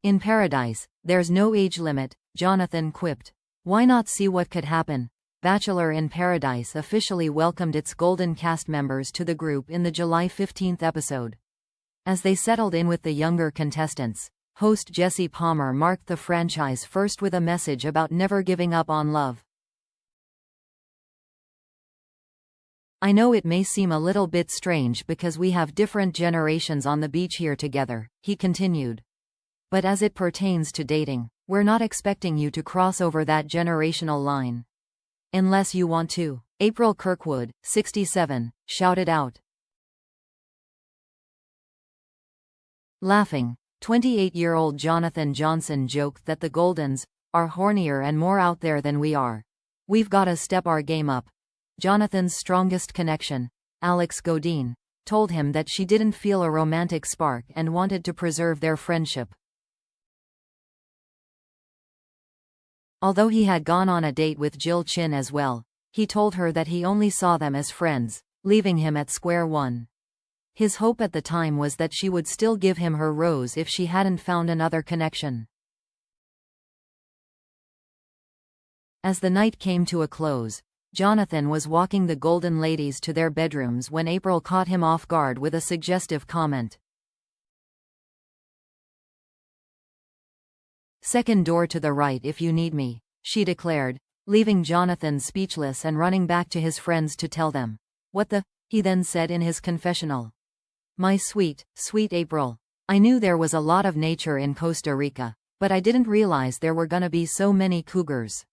In paradise, there's no age limit, Jonathon quipped. Why not see what could happen? Bachelor in Paradise officially welcomed its Golden cast members to the group in the July 15 episode. As they settled in with the younger contestants, host Jesse Palmer marked the franchise first with a message about never giving up on love. I know it may seem a little bit strange because we have different generations on the beach here together, he continued. But as it pertains to dating, we're not expecting you to cross over that generational line. Unless you want to. April Kirkwood, 67, shouted out. Laughing, 28-year-old Jonathon Johnson joked that the Goldens are hornier and more out there than we are. We've gotta step our game up. Jonathon's strongest connection, Alexe Godin, told him that she didn't feel a romantic spark and wanted to preserve their friendship. Although he had gone on a date with Jill Chin as well, he told her that he only saw them as friends, leaving him at square one. His hope at the time was that she would still give him her rose if she hadn't found another connection. As the night came to a close, Jonathon was walking the Golden ladies to their bedrooms when April caught him off guard with a suggestive comment. "Second door to the right if you need me," she declared, leaving Jonathon speechless and running back to his friends to tell them. "What the?" he then said in his confessional. "My sweet, sweet April. I knew there was a lot of nature in Costa Rica, but I didn't realize there were gonna be so many cougars."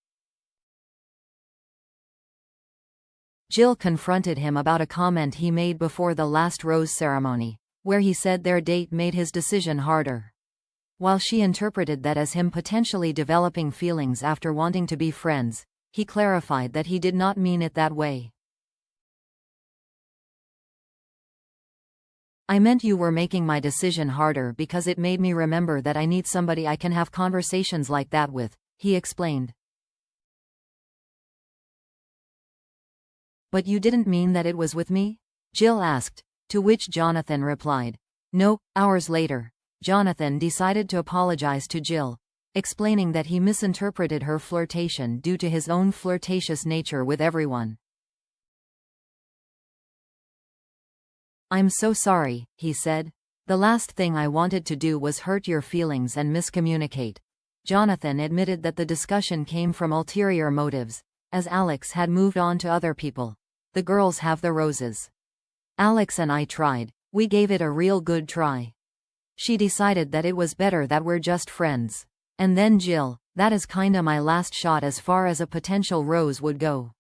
Jill confronted him about a comment he made before the last rose ceremony, where he said their date made his decision harder. While she interpreted that as him potentially developing feelings after wanting to be friends, he clarified that he did not mean it that way. "I meant you were making my decision harder because it made me remember that I need somebody I can have conversations like that with," he explained. "But you didn't mean that it was with me?" Jill asked, to which Jonathon replied, "No." Hours later, Jonathon decided to apologize to Jill, explaining that he misinterpreted her flirtation due to his own flirtatious nature with everyone. "I'm so sorry," he said. "The last thing I wanted to do was hurt your feelings and miscommunicate." Jonathon admitted that the discussion came from ulterior motives, as Alexe had moved on to other people. "The girls have the roses. Alexe and I tried. We gave it a real good try. She decided that it was better that we're just friends. And then Jill, that is kinda my last shot as far as a potential rose would go."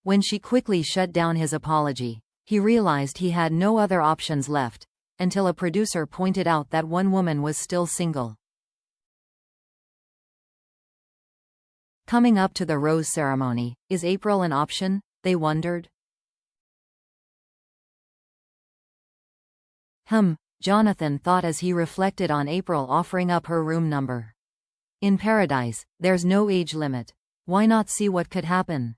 When she quickly shut down his apology, he realized he had no other options left, until a producer pointed out that one woman was still single. Coming up to the rose ceremony, is April an option, they wondered? Jonathon thought as he reflected on April offering up her room number. In paradise, there's no age limit. Why not see what could happen?